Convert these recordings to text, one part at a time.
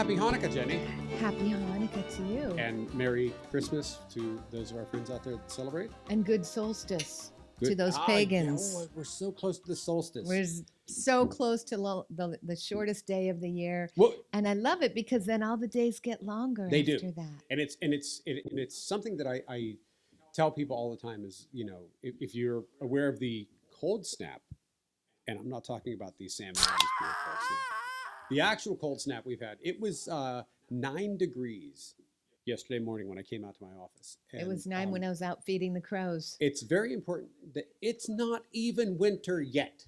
Happy Hanukkah, Jenny. Happy Hanukkah to you. And Merry Christmas to those of our friends out there that celebrate. And good solstice to those pagans. Yeah, we're so close to the solstice. We're so close to the shortest day of the year. Well, and I love it because then all the days get longer they after do. that. And it's something that I tell people all the time is, if you're aware of the cold snap, and I'm not talking about the Sam Adams cold snap. The actual cold snap we've had, it was 9 degrees yesterday morning when I came out to my office. And, it was 9 when I was out feeding the crows. It's very important that it's not even winter yet.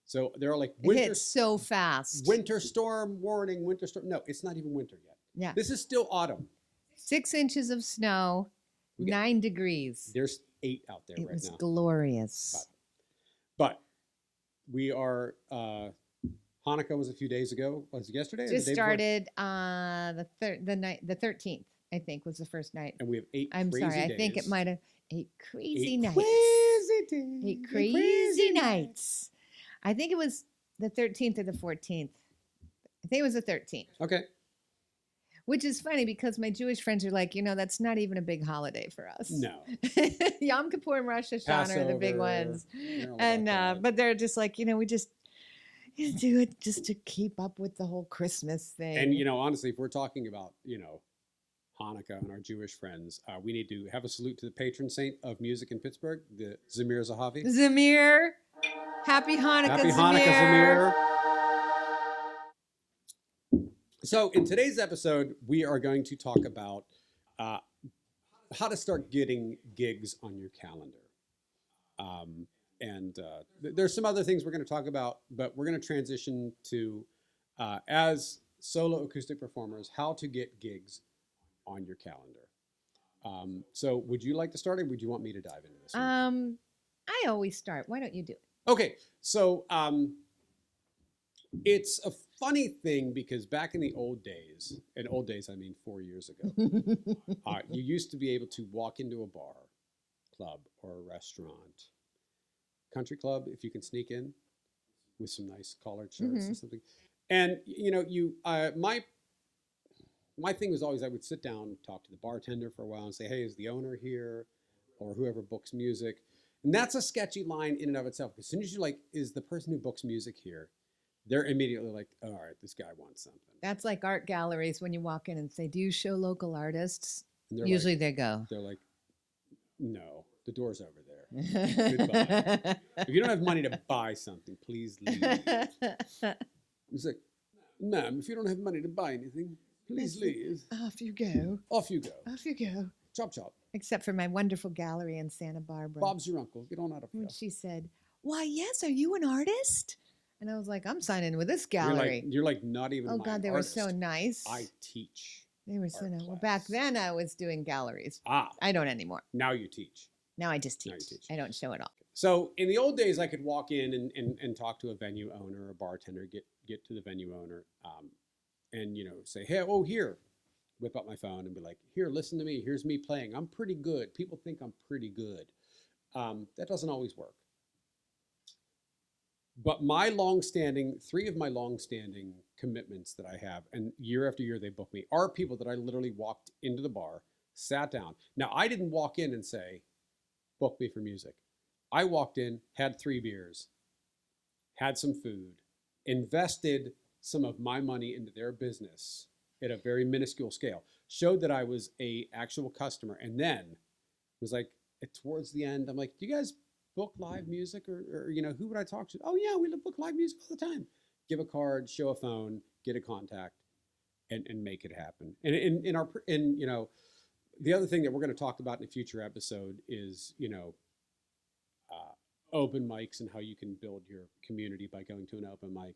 So there are like winter. It hits so fast. Winter storm warning, winter storm. No, it's not even winter yet. Yeah. This is still autumn. 6 inches of snow, 9 degrees. There's 8 out there right now. It was glorious. But we are, Hanukkah was a few days ago. Was it yesterday? Just started the 13th, I think, was the first night. And we have 8 I'm crazy sorry, days. I think it might have 8 crazy 8 nights. Crazy days. 8 crazy nights. I think it was the 13th or the 14th. I think it was the 13th. Okay. Which is funny because my Jewish friends are like, that's not even a a holiday for us. No. Yom Kippur and Rosh Hashanah are the big ones. And but they're just like, we just do it just to keep up with the whole Christmas thing. And, honestly, if we're talking about, Hanukkah and our Jewish friends, we need to have a salute to the patron saint of music in Pittsburgh, the Zamir Zahavi. Zamir. Happy Hanukkah, Happy Zamir. Hanukkah, Zamir. So in today's episode, we are going to talk about how to start getting gigs on your calendar. There's some other things we're going to talk about, but we're going to transition to, as solo acoustic performers, how to get gigs on your calendar. So would you like to start, or would you want me to dive into this? I always start. Why don't you do it? Okay, so it's a funny thing because back in the old days, I mean 4 years ago, you used to be able to walk into a bar, club, or a restaurant, country club, if you can sneak in with some nice collared shirts or something. And, my thing was always I would sit down, talk to the bartender for a while and say, hey, is the owner here? Or whoever books music. And that's a sketchy line in and of itself. As soon as you're like, is the person who books music here? They're immediately like, all right, this guy wants something. That's like art galleries when you walk in and say, do you show local artists? Usually they go. They're like, no, the door's over there. Goodbye. If you don't have money to buy something, please leave. It's like, ma'am, if you don't have money to buy anything, please leave. Off you go. Off you go. Off you go. Chop, chop. Except for my wonderful gallery in Santa Barbara. Bob's your uncle. Get on out of here. And she said, why, yes, are you an artist? And I was like, I'm signing with this gallery. You're like not even. Oh, God, they artist. were so nice. I teach. They were so nice. Well, back then I was doing galleries. Ah. I don't anymore. Now you teach. Now I just teach. Now you teach. I don't show it all. So in the old days, I could walk in and talk to a venue owner, a bartender, get to the venue owner, and say, hey, here, whip out my phone and be like, here, listen to me. Here's me playing. I'm pretty good. People think I'm pretty good. That doesn't always work. But 3 of my long-standing commitments that I have, and year after year they book me, are people that I literally walked into the bar, sat down. Now, I didn't walk in and say, book me for music. I walked in, had 3 beers, had some food, invested some of my money into their business at a very minuscule scale, showed that I was a actual customer, and then was like, towards the end, I'm like, do you guys book live music or who would I talk to? Oh yeah, we book live music all the time. Give a card, show a phone, get a contact, and make it happen. And the other thing that we're going to talk about in a future episode is open mics and how you can build your community by going to an open mic.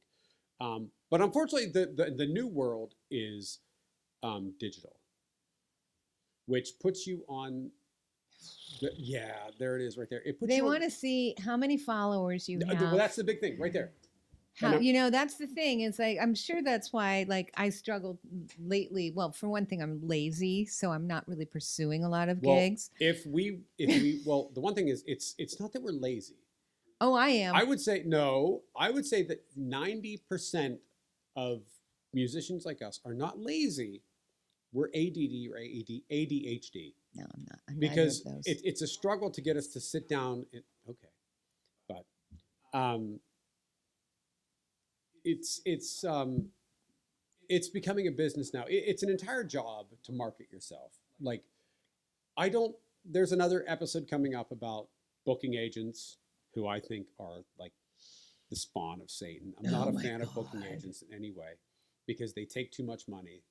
But unfortunately, the new world is digital, which puts you on. There it is right there. They want to see how many followers you have. Well, that's the big thing right there. That's the thing. It's like, I'm sure that's why, I struggled lately. Well, for one thing, I'm lazy, so I'm not really pursuing a lot of gigs. The one thing is, it's not that we're lazy. Oh, I am. I would say that 90% of musicians like us are not lazy. We're ADD or ADHD. No, I'm not. I'm Because neither of those. it's a struggle to get us to sit down. Okay, but um, it's becoming a business now. It's an entire job to market yourself. Like I don't. There's another episode coming up about booking agents who I think are like the spawn of Satan. I'm not Oh a my fan of booking God. agents in any way because they take too much money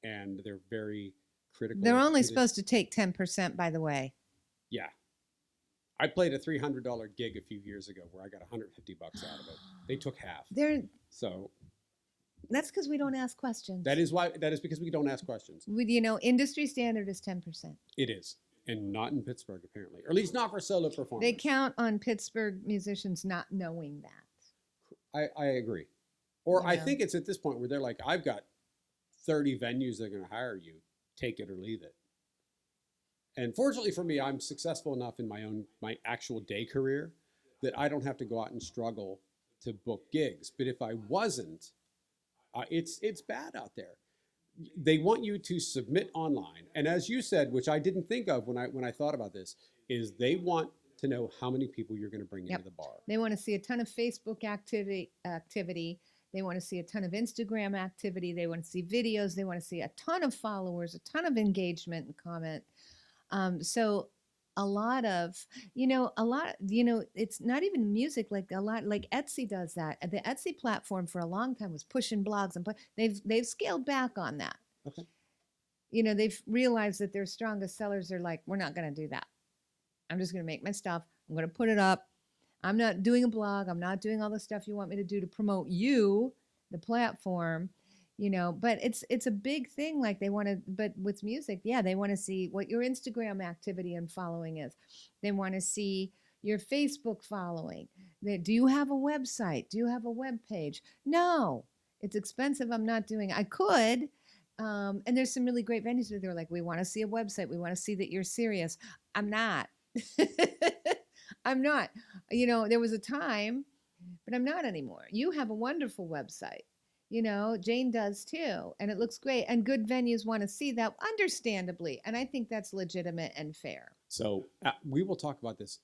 and they're very critical. They're of only who they- supposed to take 10%, by the way. Yeah. I played a $300 gig a few years ago where I got $150 out of it. They took half. So That's because we don't ask questions. that is because we don't ask questions. Industry standard is 10%. It is. And not in Pittsburgh, apparently. Or at least not for solo performers. They count on Pittsburgh musicians not knowing that. I agree. Or You I know? think it's at this point where they're like, I've got 30 venues that are going to hire you. Take it or leave it. And fortunately for me, I'm successful enough in my actual day career that I don't have to go out and struggle to book gigs. But if I wasn't, it's bad out there. They want you to submit online, and as you said, which I didn't think of when I thought about this, is they want to know how many people you're going to bring Yep. into the bar. They want to see a ton of Facebook activity. They want to see a ton of Instagram activity. They want to see videos. They want to see a ton of followers, a ton of engagement and comment. So a lot of, it's not even music, like a lot, like Etsy does that. The Etsy platform for a long time was pushing blogs and they've scaled back on that. Okay. They've realized that their strongest sellers are like, we're not going to do that. I'm just going to make my stuff. I'm going to put it up. I'm not doing a blog. I'm not doing all the stuff you want me to do to promote you, the platform. But it's a big thing. Like they want to, but with music, yeah, they want to see what your Instagram activity and following is. They want to see your Facebook following. Do you have a website? Do you have a web page? No, it's expensive. I'm not doing it. I could. And there's some really great venues where they're like, we want to see a website. We want to see that you're serious. I'm not. I'm not. There was a time, but I'm not anymore. You have a wonderful website. Jane does too, and it looks great. And good venues want to see that, understandably. And I think that's legitimate and fair. So we will talk about this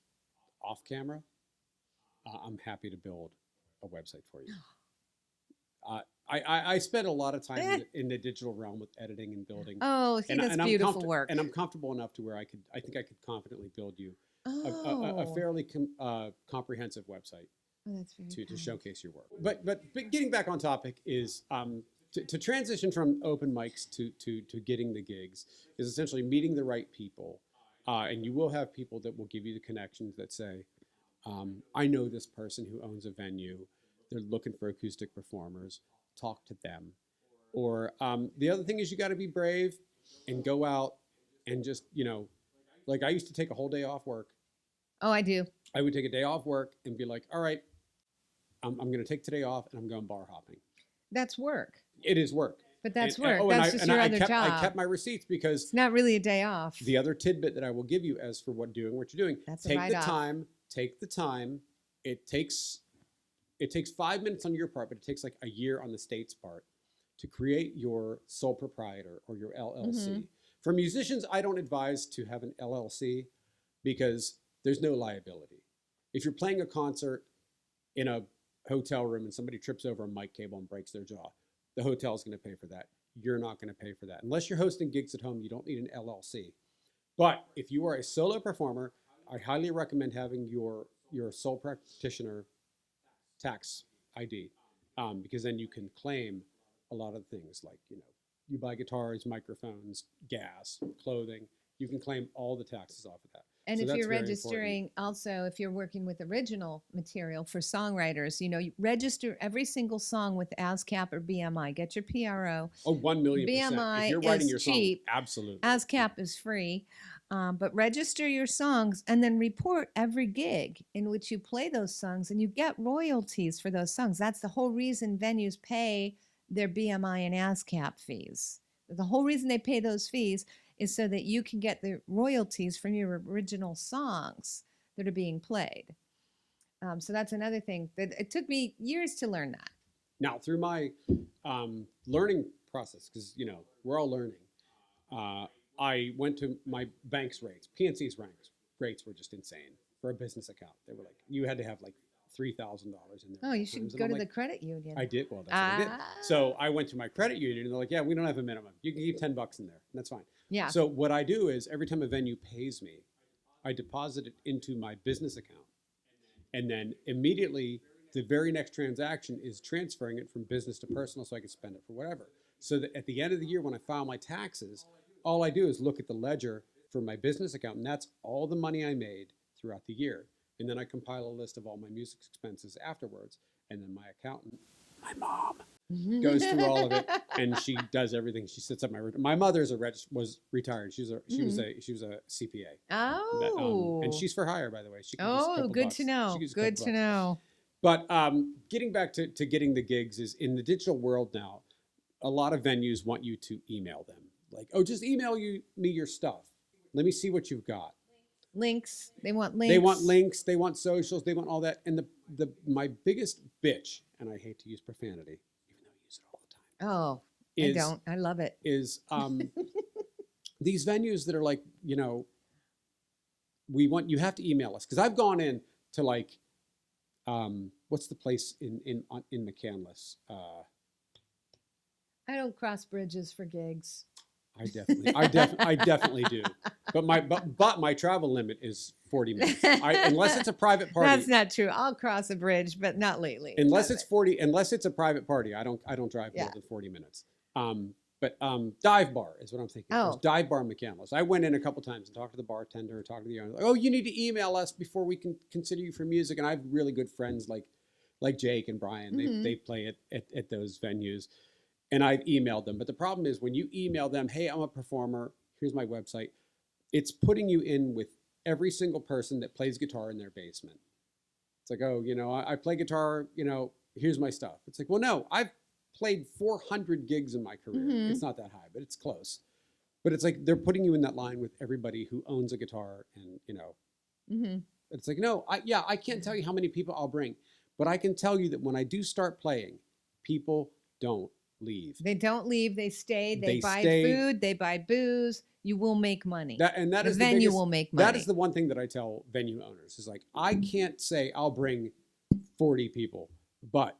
off camera. I'm happy to build a website for you. I spent a lot of time in the digital realm with editing and building. Oh, that's beautiful work. And I'm comfortable enough to where I think I could confidently build you a fairly comprehensive website. Oh, that's very to showcase your work. But getting back on topic is to transition from open mics to getting the gigs is essentially meeting the right people. And you will have people that will give you the connections that say, I know this person who owns a venue. They're looking for acoustic performers. Talk to them. Or the other thing is you got to be brave and go out and just, like I used to take a whole day off work. Oh, I do. I would take a day off work and be like, all right, I'm going to take today off and I'm going bar hopping. That's work. It is work. But that's work. That's just your other job. I kept my receipts because it's not really a day off. The other tidbit that I will give you as for what you're doing, that's take the time. Take the time. It takes 5 minutes on your part, but it takes like a year on the state's part to create your sole proprietor or your LLC. Mm-hmm. For musicians, I don't advise to have an LLC because there's no liability. If you're playing a concert in a hotel room and somebody trips over a mic cable and breaks their jaw, the hotel's going to pay for that. You're not going to pay for that. Unless you're hosting gigs at home, you don't need an LLC. But if you are a solo performer, I highly recommend having your sole practitioner tax ID because then you can claim a lot of things like, you buy guitars, microphones, gas, clothing. You can claim all the taxes off of that. And so if you're registering, also, if you're working with original material for songwriters, you register every single song with ASCAP or BMI. Get your PRO. Oh, 1,000,000%. BMI if you're writing is your cheap. Song, absolutely. ASCAP is free. But register your songs and then report every gig in which you play those songs, and you get royalties for those songs. That's the whole reason venues pay their BMI and ASCAP fees. The whole reason they pay those fees is so that you can get the royalties from your original songs that are being played. So that's another thing that it took me years to learn that. Now, through my learning process, because we're all learning, I went to my bank's rates. PNC's rates were just insane for a business account. They were like, you had to have like $3,000 in there. Oh, you should go to the credit union. I did. Well, that's what I did. So I went to my credit union, and they're like, yeah, we don't have a minimum. You can keep $10 in there, and that's fine. Yeah. So what I do is every time a venue pays me, I deposit it into my business account, and then immediately the very next transaction is transferring it from business to personal so I can spend it for whatever. So that at the end of the year when I file my taxes, all I do is look at the ledger for my business account, and that's all the money I made throughout the year. And then I compile a list of all my music expenses afterwards, and then my accountant, my mom, goes through all of it, and she does everything. She sets up my mother was retired. She was a CPA. Oh, and she's for hire, by the way. She good to know. Good to know. But getting back to getting the gigs is in the digital world now. A lot of venues want you to email them, like, oh, just email me your stuff. Let me see what you've got. Links. They want links. They want links. They want socials. They want all that. And my biggest bitch, and I hate to use profanity, even though I use it all the time. Oh, I don't. I love it. Is these venues that are like, you have to email us, because I've gone in to like, what's the place in McCandless? I don't cross bridges for gigs. I definitely do. But my travel limit is 40 minutes. Unless it's a private party. That's not true. I'll cross a bridge, but not lately. Unless it's a private party, I don't drive more than 40 minutes. But Dive Bar is what I'm thinking. Oh. There's Dive Bar in McCandless. I went in a couple times and talked to the bartender, talked to the owner. Like, oh, you need to email us before we can consider you for music. And I have really good friends like Jake and Brian. They play at those venues. And I've emailed them. But the problem is when you email them, hey, I'm a performer, here's my website, it's putting you in with every single person that plays guitar in their basement. It's like, oh, I play guitar, here's my stuff. It's like, well, no, I've played 400 gigs in my career. It's not that high, but it's close. But it's like they're putting you in that line with everybody who owns a guitar, and, it's like, no, I can't tell you how many people I'll bring, but I can tell you that when I do start playing, people don't leave. They don't leave. They stay. They buy food. They buy booze. You will make money. The venue will make money. That is the one thing that I tell venue owners is like, I can't say I'll bring 40 people, but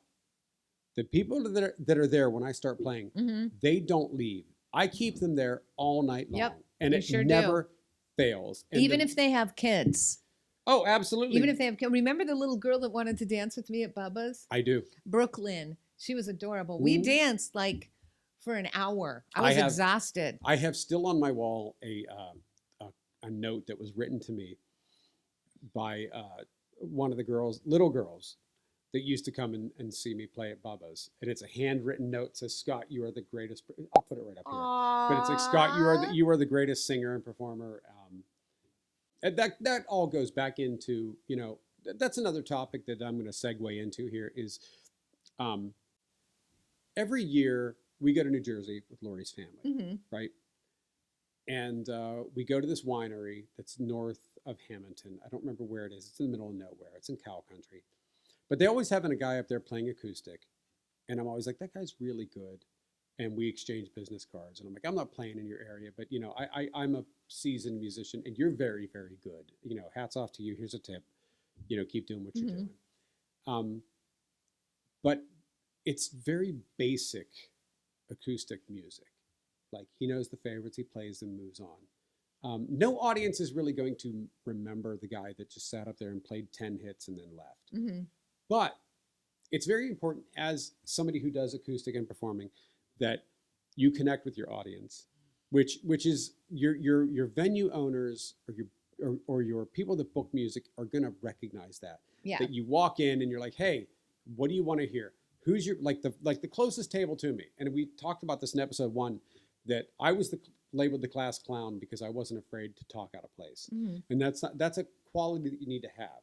the people that are there when I start playing, they don't leave. I keep them there all night long. Yep, and it never fails. And even if they have kids. Oh, absolutely. Even if they have kids. Remember the little girl that wanted to dance with me at Bubba's? I do. Brooklyn. She was adorable. We danced like for an hour. I was exhausted. I have still on my wall a note that was written to me by one of the little girls that used to come and see me play at Bubba's. And it's a handwritten note that says, Scott, you are the greatest. I'll put it right up here. Aww. But it's like, Scott, you are the greatest singer and performer. And that all goes back into, that's another topic that I'm going to segue into here is every year we go to New Jersey with Lori's family, right? And we go to this winery that's north of Hamilton. I don't remember where it is. It's in the middle of nowhere. It's in cow country. But they always having a guy up there playing acoustic. And I'm always like, that guy's really good. And we exchange business cards. And I'm like, I'm not playing in your area, but I'm a seasoned musician and you're very, very good. Hats off to you. Here's a tip. Keep doing what you're doing. But it's very basic acoustic music. Like he knows the favorites, he plays them, moves on. No audience is really going to remember the guy that just sat up there and played 10 hits and then left. But it's very important as somebody who does acoustic and performing that you connect with your audience, which is your venue owners or your people that book music are going to recognize that. Yeah. That you walk in and you're like, hey, what do you want to hear? Who's your like the closest table to me? And we talked about this in episode 1 that I was labeled the class clown because I wasn't afraid to talk out of place. And that's a quality that you need to have.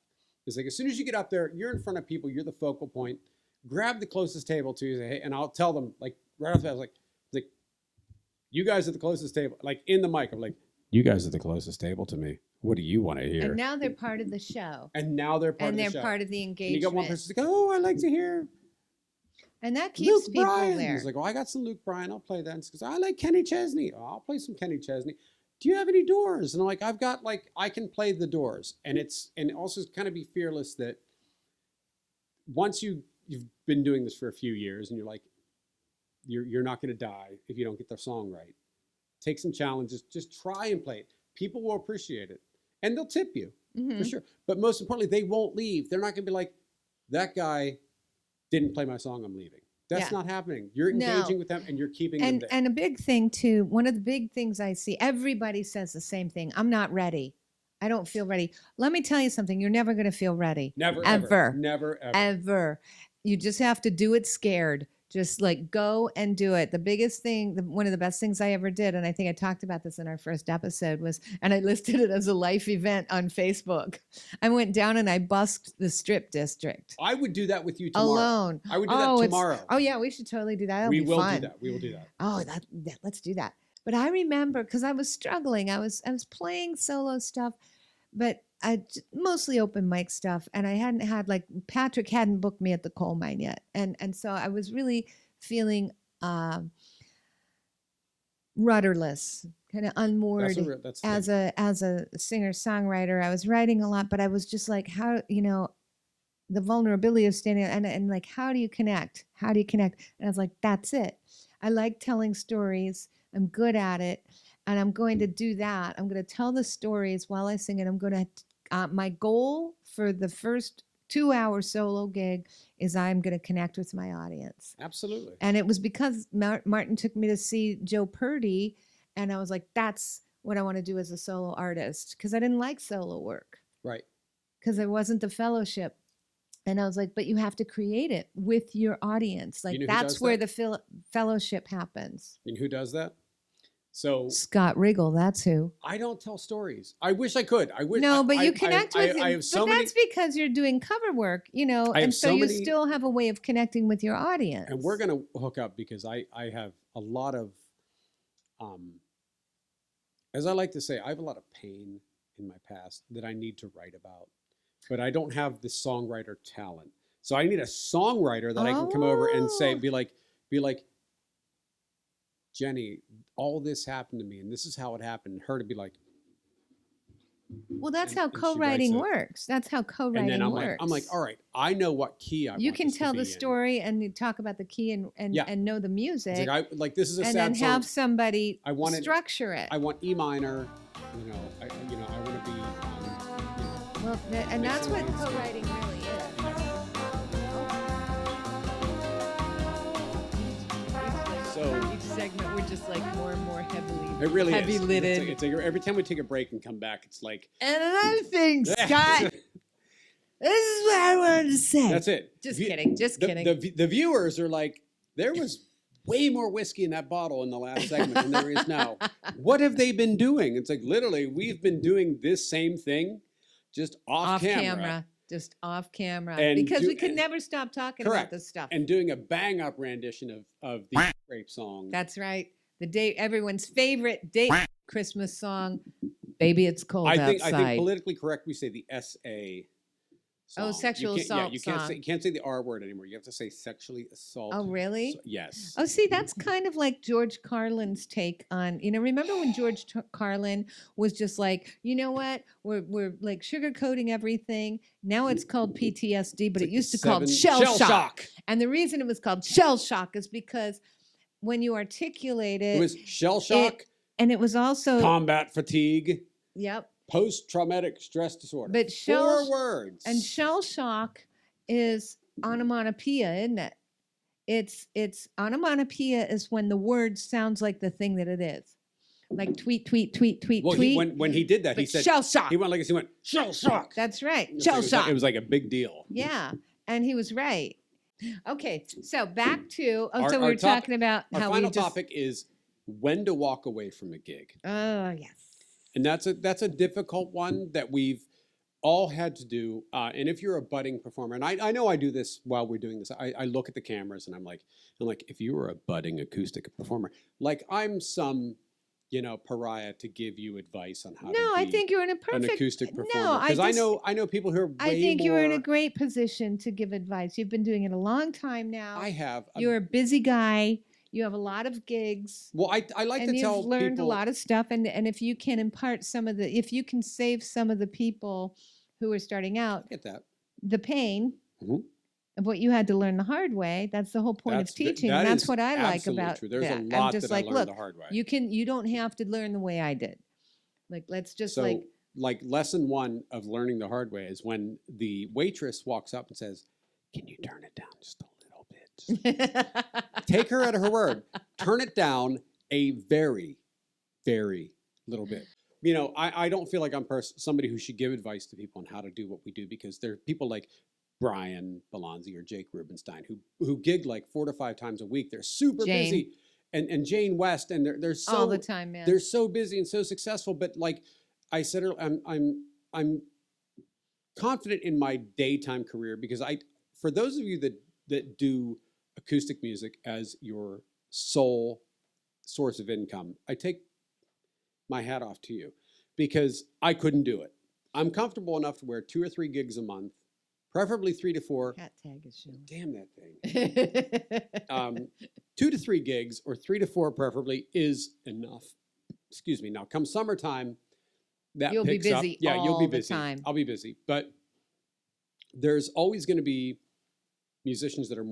It's like as soon as you get up there, you're in front of people, you're the focal point. Grab the closest table to you, say, hey, and I'll tell them like right off the bat, I was like, you guys are the closest table, like in the mic. I'm like, you guys are the closest table to me. What do you want to hear? And now they're part of the show. And now they're part of the show. And they're part of the engagement. And you got one person like, oh, I like to hear And that keeps Luke people Bryan. there. He's like, oh, I got some Luke Bryan. I'll play that. Because I like Kenny Chesney. Oh, I'll play some Kenny Chesney. Do you have any Doors? And I'm like, I've got like, I can play the Doors. And also kind of be fearless that once you've been doing this for a few years and you're like, you're not going to die if you don't get the song right. Take some challenges. Just try and play it. People will appreciate it. And they'll tip you, for sure. But most importantly, they won't leave. They're not going to be like, that guy didn't play my song, I'm leaving. That's not happening. You're engaging with them and you're keeping them there. And a big thing too, one of the big things I see, everybody says the same thing. I'm not ready. I don't feel ready. Let me tell you something. You're never going to feel ready. Never, ever. Never, ever. Ever. You just have to do it scared. Just like go and do it. The biggest thing, one of the best things I ever did, and I think I talked about this in our first episode, was, and I listed it as a life event on Facebook. I went down and I busked the strip district. I would do that with you tomorrow. Alone. I would do that tomorrow. Oh yeah, we should totally do that. That'll we be will fun. do that. We will do that. Oh, let's do that. But I remember because I was struggling. I was playing solo stuff, but mostly open mic stuff, and I hadn't had, like, Patrick hadn't booked me at the coal mine yet, and so I was really feeling rudderless, kind of unmoored as a singer songwriter. I was writing a lot, but I was just like, how, the vulnerability of standing and like, how do you connect? How do you connect? And I was like, that's it. I like telling stories. I'm good at it. And I'm going to do that. I'm going to tell the stories while I sing it. I'm going to, my goal for the first 2-hour solo gig is I'm going to connect with my audience. Absolutely. And it was because Martin took me to see Joe Purdy. And I was like, that's what I want to do as a solo artist. Because I didn't like solo work. Right. Because it wasn't the fellowship. And I was like, but you have to create it with your audience. Like, that's where the fellowship happens. And who does that? So Scott Riggle, that's who. I don't tell stories. I wish I could. I wish. No, but you connect with him. I have so many, that's because you're doing cover work, and so you still have a way of connecting with your audience. And we're going to hook up because I have a lot of, as I like to say, I have a lot of pain in my past that I need to write about, but I don't have the songwriter talent. So I need a songwriter that I can come over and say, be like, Jenny, all this happened to me, and this is how it happened. And her to be like, well, that's how co-writing works. That's how co-writing works. I'm like, all right, I know what key I want. You can tell the story and you talk about the key and know the music. Like this is a sad song. And then have somebody structure it. I want E minor. I want to be. Well, and that's what co-writing really is. So each segment, we're just like more and more heavy lidded. It's every time we take a break and come back, it's like. And another thing, Scott. This is what I wanted to say. That's it. Just kidding. The viewers are like, there was way more whiskey in that bottle in the last segment than there is now. What have they been doing? It's like, literally, we've been doing this same thing, just off camera. Just off camera, because we could never stop talking about this stuff. And doing a bang-up rendition of the rape song. That's right. Everyone's favorite date Christmas song, "Baby It's Cold Outside." I think politically correct, we say the SA song. Oh, sexual assault song. You can't say the R word anymore. You have to say sexually assault. Oh, really? Yes. Oh, see, that's kind of like George Carlin's take on, remember when George Carlin was just like, you know what? We're like sugarcoating everything. Now it's called PTSD, but it used to be called shell shock. And the reason it was called shell shock is because when you articulate it. It was shell shock. And it was also. Combat fatigue. Yep. Post-traumatic stress disorder. But 4 words. And shell shock is onomatopoeia, isn't it? It's onomatopoeia is when the word sounds like the thing that it is. Like tweet, tweet, tweet, tweet, well, tweet. When he did that, he said shell shock. He went like this. He went shell shock. That's right. Shell shock. It was like a big deal. Yeah, and he was right. Okay, so back to so we were talking about our how final topic is when to walk away from a gig. Oh yes. And that's a difficult one that we've all had to do. And if you're a budding performer, and I know I do this while we're doing this, I look at the cameras and I'm like, if you were a budding acoustic performer, like I'm some pariah to give you advice on how No, to I be think you're in a an perfect. acoustic No, performer. Because I know people who are I way think you're in a more. great position to give advice. You've been doing it a long time now. I have. You're a busy guy. You have a lot of gigs. Well, I like to And tell you've learned people. a lot of stuff. And if you can impart if you can save some of the people who are starting out Get that. the pain Mhm. of what you had to learn the hard way, that's the whole point of teaching. And that's what I like absolutely about true. There's a that. I'm lot just that I like, learned look, the hard way. you don't have to learn the way I did. Like, let's just So, like lesson 1 of learning the hard way is when the waitress walks up and says, "Can you turn it down just a little bit?" Take her at her word. Turn it down a very, very little bit. I don't feel like I'm somebody who should give advice to people on how to do what we do, because there are people like Brian Belanzi or Jake Rubenstein who gig like 4 to 5 times a week. They're super Jane. busy, and Jane West, and they're so all the time, man. they're so busy and so successful. But like I said, I'm confident in my daytime career, because for those of you that do acoustic music as your sole source of income, I take my hat off to you, because I couldn't do it. I'm comfortable enough to wear 2 or 3 gigs a month, preferably 3 to 4. Cat tag is showing. Damn that thing. 2 to 3 gigs, or 3 to 4 preferably, is enough. Excuse me. Now, come summertime, that You'll be picks up. busy Yeah, you'll be all the busy. time. I'll be busy, but there's always going to be musicians that are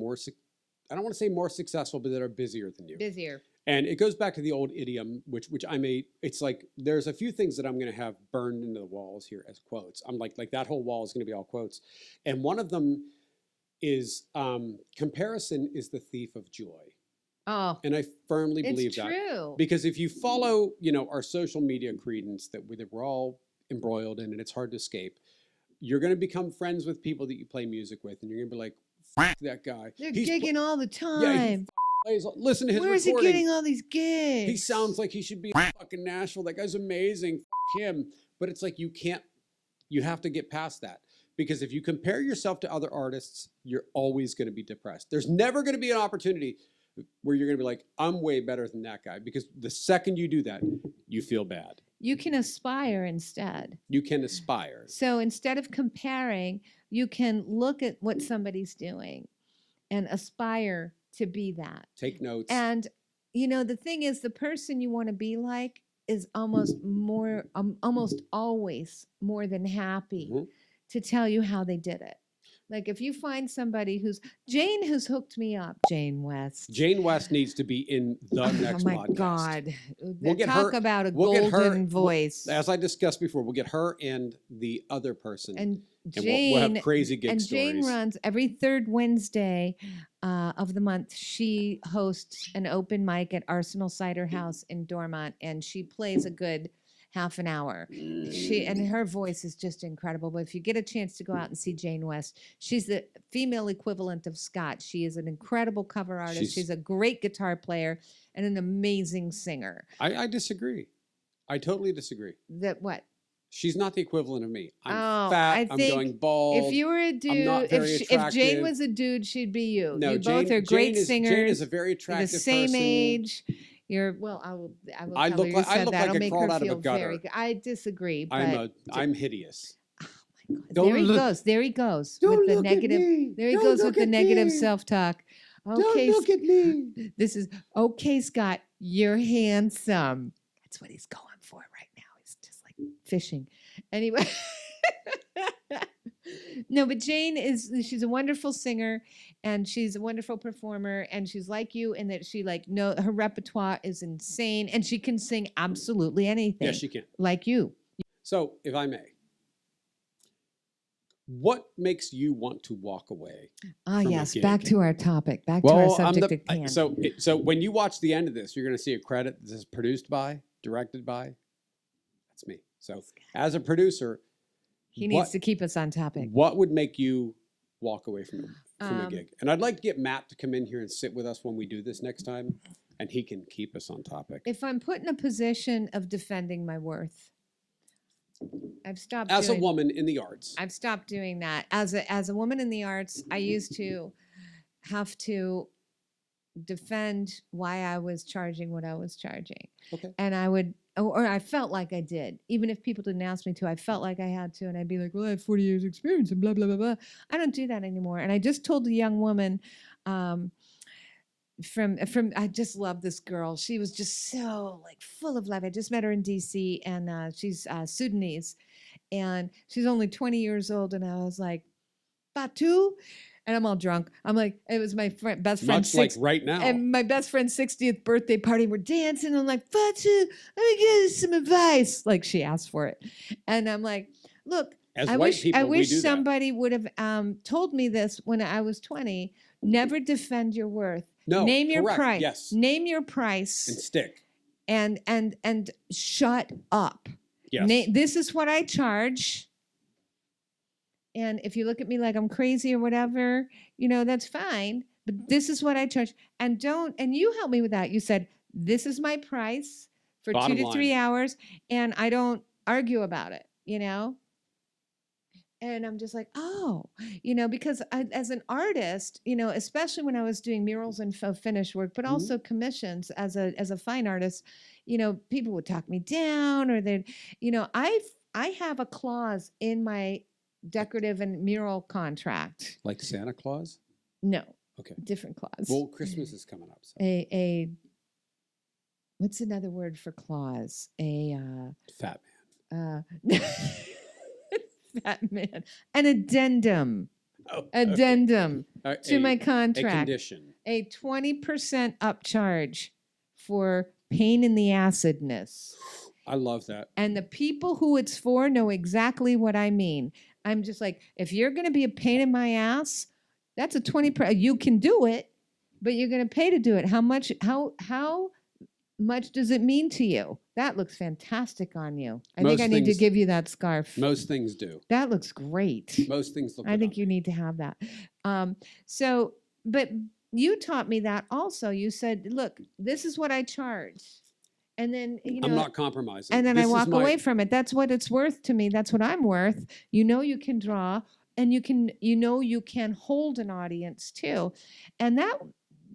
I don't want to say more successful, but that are busier than you. Busier. And it goes back to the old idiom, which I made. It's like there's a few things that I'm going to have burned into the walls here as quotes. I'm like that whole wall is going to be all quotes, and one of them is comparison is the thief of joy. Oh, And I firmly it's believe that, true. because if you follow our social media credence that we're all embroiled in, and it's hard to escape, you're going to become friends with people that you play music with, and you're going to be like, "F that guy. They're He's gigging all the Yeah, he time. plays. Listen to his Where is he recording. getting all these gigs? He sounds like he should be in fucking Nashville. That guy's amazing. Him." But it's like you have to get past that, because if you compare yourself to other artists, you're always going to be depressed. There's never going to be an opportunity where you're going to be like, "I'm way better than that guy," because the second you do that, you feel bad. You can aspire instead. You can aspire. So instead of comparing, you can look at what somebody's doing and aspire to be that. Take notes. And the thing is, the person you want to be like is almost always more than happy Mhm. to tell you how they did it. Like if you find somebody Jane has hooked me up, Jane West. Jane West needs to be in the next oh my podcast. God. We'll get Talk her- about a we'll get her- golden voice. As I discussed before, we'll get her and the other person, and and Jane we'll have crazy gig and stories. Jane runs every third Wednesday of the month. She hosts an open mic at Arsenal Cider House in Dormont, and she plays a good half an hour. And her voice is just incredible. But if you get a chance to go out and see Jane West, she's the female equivalent of Scott. She is an incredible cover artist. She's a great guitar player and an amazing singer. I disagree. I totally disagree. That what? She's not the equivalent of me. I'm Oh, fat. I I'm think going bald. If you were a I'm dude, not very if Jane attractive. was a dude, she'd be you. No, You both are great singers. Jane is a very You're attractive the same person. age. You're well. I will I tell look her like- you I said look that. like It'll I make crawled her out of a feel gutter. very good. I disagree, but I'm hideous. oh my God. Don't There he look- goes. There he goes Don't with the look at negative. me. There he Don't goes look with the at negative me. self-talk. Don't Okay, look at me. this is okay, Scott. You're handsome. That's what he's going for right now. He's just like fishing. Anyway. No, but she's a wonderful singer and she's a wonderful performer, and she's like you in that she her repertoire is insane and she can sing absolutely anything. Yes, she can. Like you. So, if I may, what makes you want to walk away? Ah, From a yes. gig. Back to our topic. Back to our subject at hand. So when you watch the end of this, you're going to see a credit that says produced by, directed by. That's me. So as a producer, He needs to keep us on topic. What would make you walk away from a Um, gig? And I'd like to get Matt to come in here and sit with us when we do this next time, and he can keep us on topic. If I'm put in a position of defending my worth, I've stopped As doing a woman in the arts, I've stopped doing that. As a woman in the arts, I used to have to defend why I was charging what I was charging. Okay. And I would, or I felt like I did. Even if people didn't ask me to, I felt like I had to. And I'd be like, well, I have 40 years experience and blah, blah, blah, blah. I don't do that anymore. And I just told a young woman, from I just love this girl. She was just so like full of life. I just met her in DC, and she's Sudanese, and she's only 20 years old. And I was like, Batu, and I'm all drunk. I'm like, it was my best friend's Much like right now. and my best friend's 60th birthday party. We're dancing. I'm like, Batu, let me give you some advice. Like she asked for it, and I'm like, look. As I white wish people, I we wish do that. somebody would have told me this when I was 20. Never defend your worth. No, Name your correct, price. yes. Name your price And stick. and shut up. Yes. This is what I charge. And if you look at me like I'm crazy or whatever, that's fine. But this is what I charge. And you helped me with that. You said, this is my price for Bottom 2 to 3 line. hours. And I don't argue about it, And I'm just like, oh, because as an artist, especially when I was doing murals and finish work, but also commissions as a fine artist, people would talk me down, or they'd, I have a clause in my decorative and mural contract. Like Santa Claus? No. Okay. Different clause. Well, Christmas is coming up. So. What's another word for clause? Fat man. Fat man. An addendum. Oh, addendum to my contract. A condition. A 20% upcharge for pain in the acidness. I love that. And the people who it's for know exactly what I mean. I'm just like, if you're going to be a pain in my ass, that's a 20%. You can do it, but you're going to pay to do it. How much does it mean to you? That looks fantastic on you. I think I need to give you that scarf. Most things do. That looks great. Most things look I think you need to have that. But you taught me that also. You said, look, this is what I charge. And then, I'm not compromising. And then I walk away from it. That's what it's worth to me. That's what I'm worth. You can draw, and you can hold an audience too. And that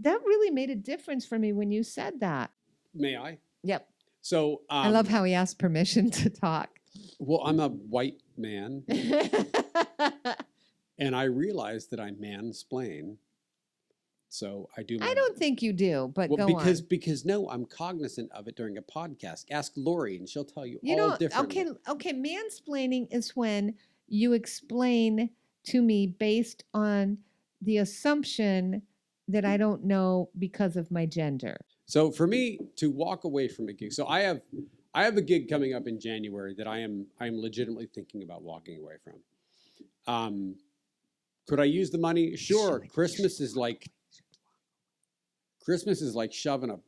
really made a difference for me when you said that. May I? Yep. So I love how he asked permission to talk. Well, I'm a white man, and I realize that I mansplain. So I do. I don't think you do, but go on. Because no, I'm cognizant of it during a podcast. Ask Lori, and she'll tell you all differently. Okay. Mansplaining is when you explain to me based on the assumption that I don't know because of my gender. So for me to walk away from a gig, so I have a gig coming up in January that I am legitimately thinking about walking away from. Could I use the money? Sure. Christmas is like shoving a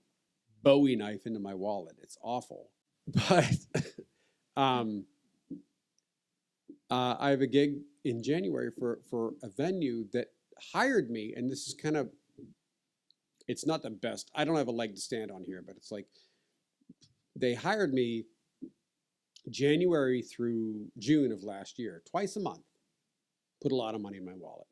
Bowie knife into my wallet. It's awful. But I have a gig in January for a venue that hired me, and this is kind of, it's not the best. I don't have a leg to stand on here, but it's like they hired me January through June of last year, twice a month, put a lot of money in my wallet.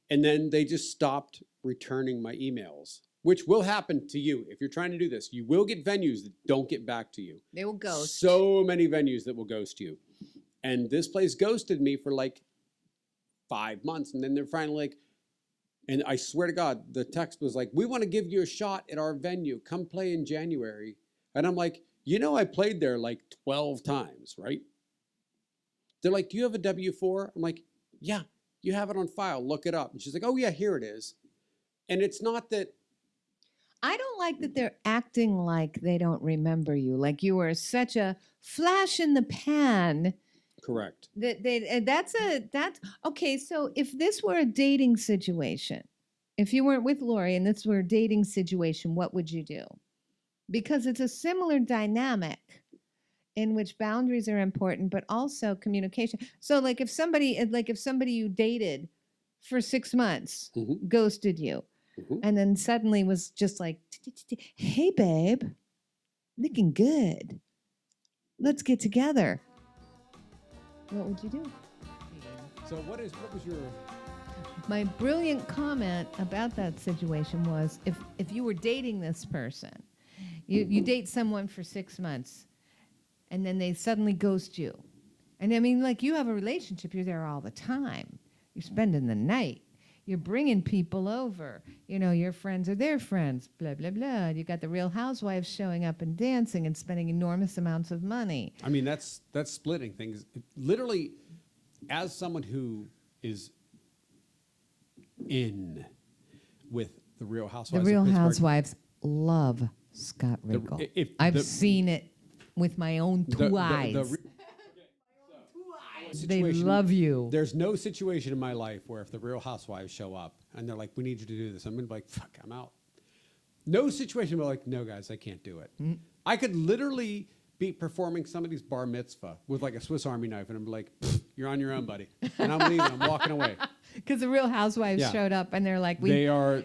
And then they just stopped returning my emails, which will happen to you. If you're trying to do this, you will get venues that don't get back to you. They will ghost. So many venues that will ghost you. And this place ghosted me for like 5 months. And then they're finally like, and I swear to God, the text was like, we want to give you a shot at our venue. Come play in January. And I'm like, I played there like 12 times, right? They're like, do you have a W-4? I'm like, yeah, you have it on file. Look it up. And she's like, oh, yeah, here it is. And it's not that. I don't like that they're acting like they don't remember you, like you were such a flash in the pan. Correct. That's okay. So if this were a dating situation, if you weren't with Lori and this were a dating situation, what would you do? Because it's a similar dynamic in which boundaries are important, but also communication. So like if somebody you dated for 6 months ghosted you, and then suddenly was just like, hey babe, looking good, let's get together. What would you do? So what was your My brilliant comment about that situation was if you were dating this person, you date someone for 6 months and then they suddenly ghost you. And I mean, like, you have a relationship, you're there all the time. You're spending the night. You're bringing people over. You know, your friends are their friends, blah, blah, blah. You got the Real Housewives showing up and dancing and spending enormous amounts of money. I mean, that's splitting things. Literally, as someone who is in with the Real The Housewives, Real of Pittsburgh, Housewives love Scott Rickle. I've seen it with my own two eyes. They love you. There's no situation in my life where if the Real Housewives show up and they're like, "We need you to do this," I'm gonna be like, "Fuck, I'm out." No situation where like, "No, guys, I can't do it." I could literally be performing somebody's bar mitzvah with like a Swiss Army knife, and I'm like, "You're on your own, buddy," and I'm leaving. I'm walking away. Because the Real Housewives showed up and they're like, because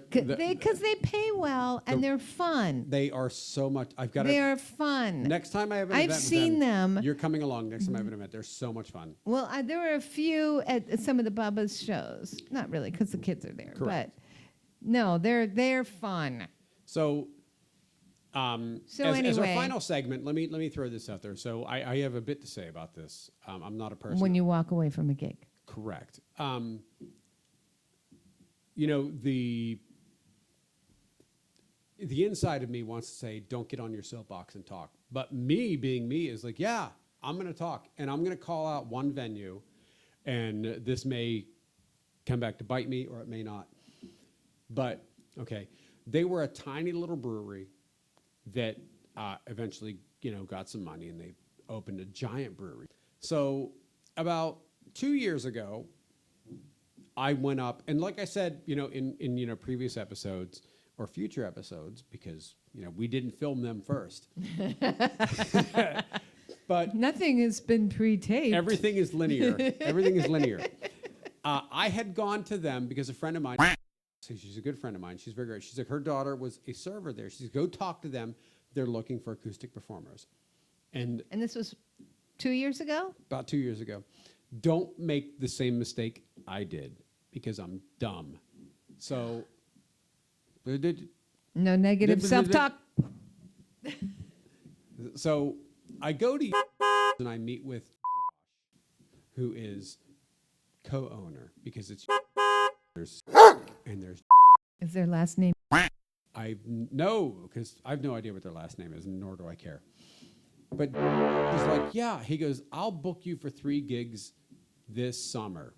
they pay well and they're fun. They are so much. They are fun. Next time I have an I've event seen with them. You're coming along next time I have an event. They're so much fun. Well, there were a few at some of the Bubba's shows. Not really, because the kids are there. Correct. But no, they're fun. So, as our anyway, final segment, let me throw this out there. So I have a bit to say about this. I'm not a person. When you walk away from a gig. Correct. You know, the inside of me wants to say, don't get on your soapbox and talk. But me being me is like, yeah, I'm going to talk. And I'm going to call out one venue. And this may come back to bite me or it may not. But, okay, they were a tiny little brewery that eventually, you know, got some money and they opened a giant brewery. So about 2 years ago, I went up, and like I said, you know, in you know previous episodes or future episodes, because you know we didn't film them first. But nothing has been pre-taped. Everything is linear. Everything is linear. I had gone to them because a friend of mine, she's a good friend of mine. She's very great. She's like, her daughter was a server there. She said, go talk to them. They're looking for acoustic performers. And this was 2 years ago? About 2 years ago. Don't make the same mistake I did because I'm dumb. So, no negative self-talk. So I go to and I meet with Josh, who is co-owner, because it's there's Is their last name? No, because I have no idea what their last name is, nor do I care. But he's like, yeah. He goes, I'll book you for 3 gigs this summer.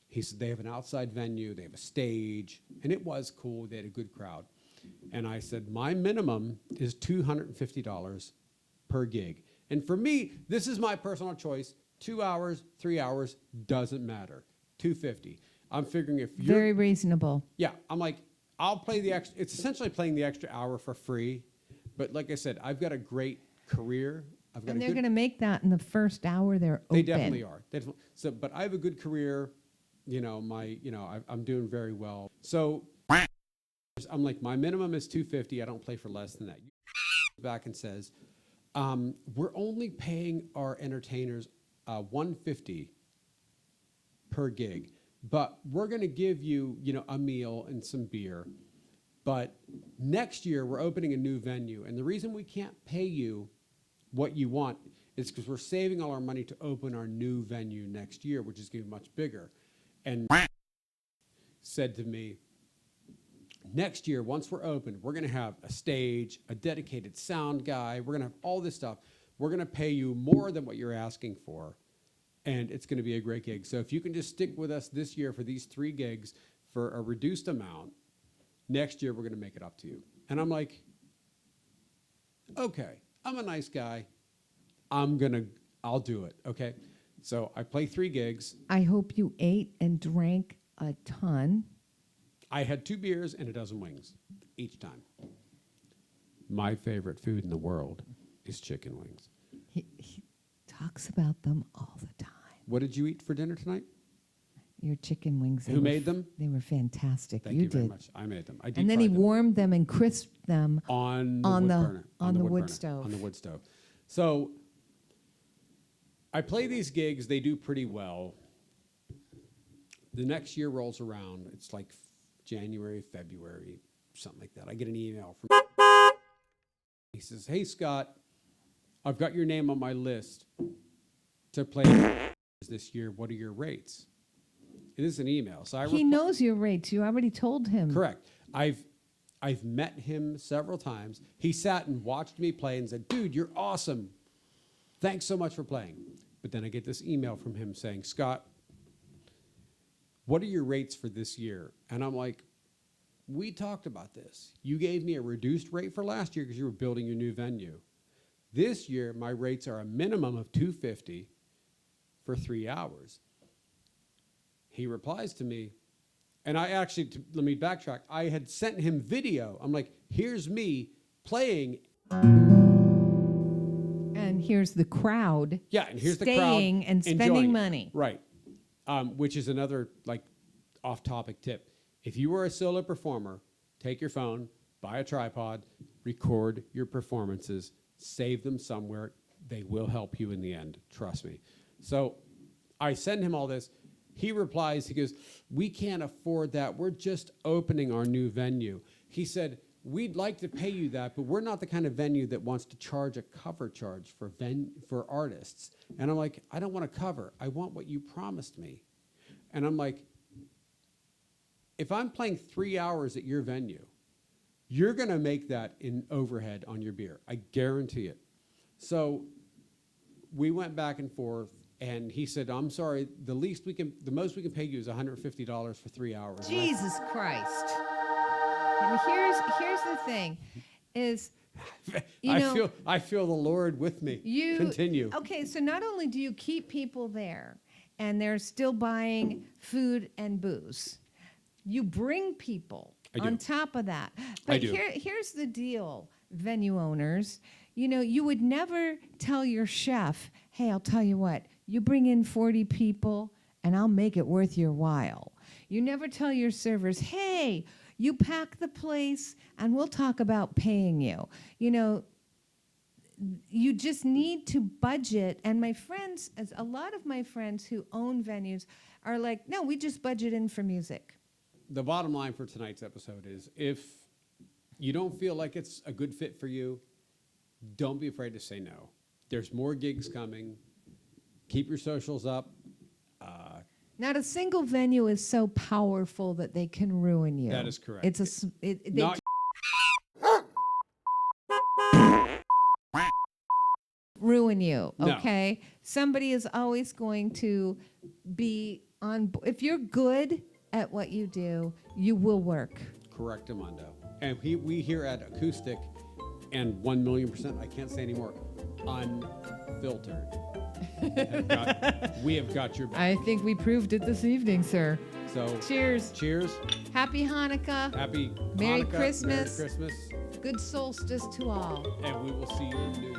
He said they have an outside venue, they have a stage, and it was cool. They had a good crowd. And I said, my minimum is $250 per gig. And for me, this is my personal choice. 2 hours, 3 hours, doesn't matter. $250. I'm figuring if you're... Very reasonable. Yeah, I'm like, I'll play the extra... It's essentially playing the extra hour for free. But like I said, I've got a great career. And they're going to make that in the first hour they're open. They definitely are. So, but I have a good career. You know, I'm doing very well. So I'm like, my minimum is $250. I don't play for less than that. Back and says, we're only paying our entertainers $150 per gig, but we're going to give you, you know, a meal and some beer. But next year we're opening a new venue, and the reason we can't pay you what you want is because we're saving all our money to open our new venue next year, which is going to be much bigger. And said to me, next year, once we're open, we're going to have a stage, a dedicated sound guy. We're going to have all this stuff. We're going to pay you more than what you're asking for, and it's going to be a great gig. So if you can just stick with us this year for these 3 gigs for a reduced amount, next year we're going to make it up to you. And I'm like, okay, I'm a nice guy. I'll do it, okay? So I play 3 gigs. I hope you ate and drank a ton. I had 2 beers and a dozen wings each time. My favorite food in the world is chicken wings. He talks about them all the time. What did you eat for dinner tonight? Your chicken wings. Who made them? They were fantastic. Thank you very much. I made them. I and then he warmed them and crisped them on the wood stove. On the wood stove. So I play these gigs. They do pretty well. The next year rolls around. It's like January, February, something like that. I get an email from. He says, "Hey Scott, I've got your name on my list to play this year. What are your rates?" It is an email, so he knows your rates. You already told him. Correct. I've met him several times. He sat and watched me play and said, "Dude, you're awesome. Thanks so much for playing." But then I get this email from him saying, "Scott, what are your rates for this year?" And I'm like, "We talked about this. You gave me a reduced rate for last year because you were building your new venue. This year, my rates are a minimum of $250 for 3 hours." He replies to me, and I actually, let me backtrack. I had sent him video. I'm like, "Here's me playing." And here's the crowd. Yeah, and here's the crowd staying and spending enjoying it. money. Right. Which is another like off-topic tip. If you are a solo performer, take your phone, buy a tripod, record your performances, save them somewhere. They will help you in the end. Trust me. So I send him all this. He replies, he goes, "We can't afford that. We're just opening our new venue." He said, "We'd like to pay you that, but we're not the kind of venue that wants to charge a cover charge for artists." And I'm like, "I don't want a cover. I want what you promised me." And I'm like, if I'm playing 3 hours at your venue, you're going to make that in overhead on your beer. I guarantee it. So we went back and forth, and he said, "I'm sorry, the most we can pay you is $150 for 3 hours." Jesus Christ. And here's the thing, is I feel the Lord with me. Continue. Okay, so not only do you keep people there, and they're still buying food and booze, you bring people on top of that. But here's the deal, venue owners. You would never tell your chef, "Hey, I'll tell you what, you bring in 40 people and I'll make it worth your while." You never tell your servers, "Hey, you pack the place and we'll talk about paying you." You just need to budget. And a lot of my friends who own venues are like, "No, we just budget in for music." The bottom line for tonight's episode is, if you don't feel like it's a good fit for you, don't be afraid to say no. There's more gigs coming. Keep your socials up. Not a single venue is so powerful that they can ruin you. That is correct. They ruin you, okay? No. Somebody is always going to be on. If you're good at what you do, you will work. Correct, Amundo. And we here at Acoustic, and 1,000,000%, I can't say anymore, Unfiltered. We have got your back. I think we proved it this evening, sir. So cheers. Cheers. Happy Hanukkah. Happy Merry Hanukkah. Christmas. Merry Christmas. Good solstice to all. And we will see you in the new year.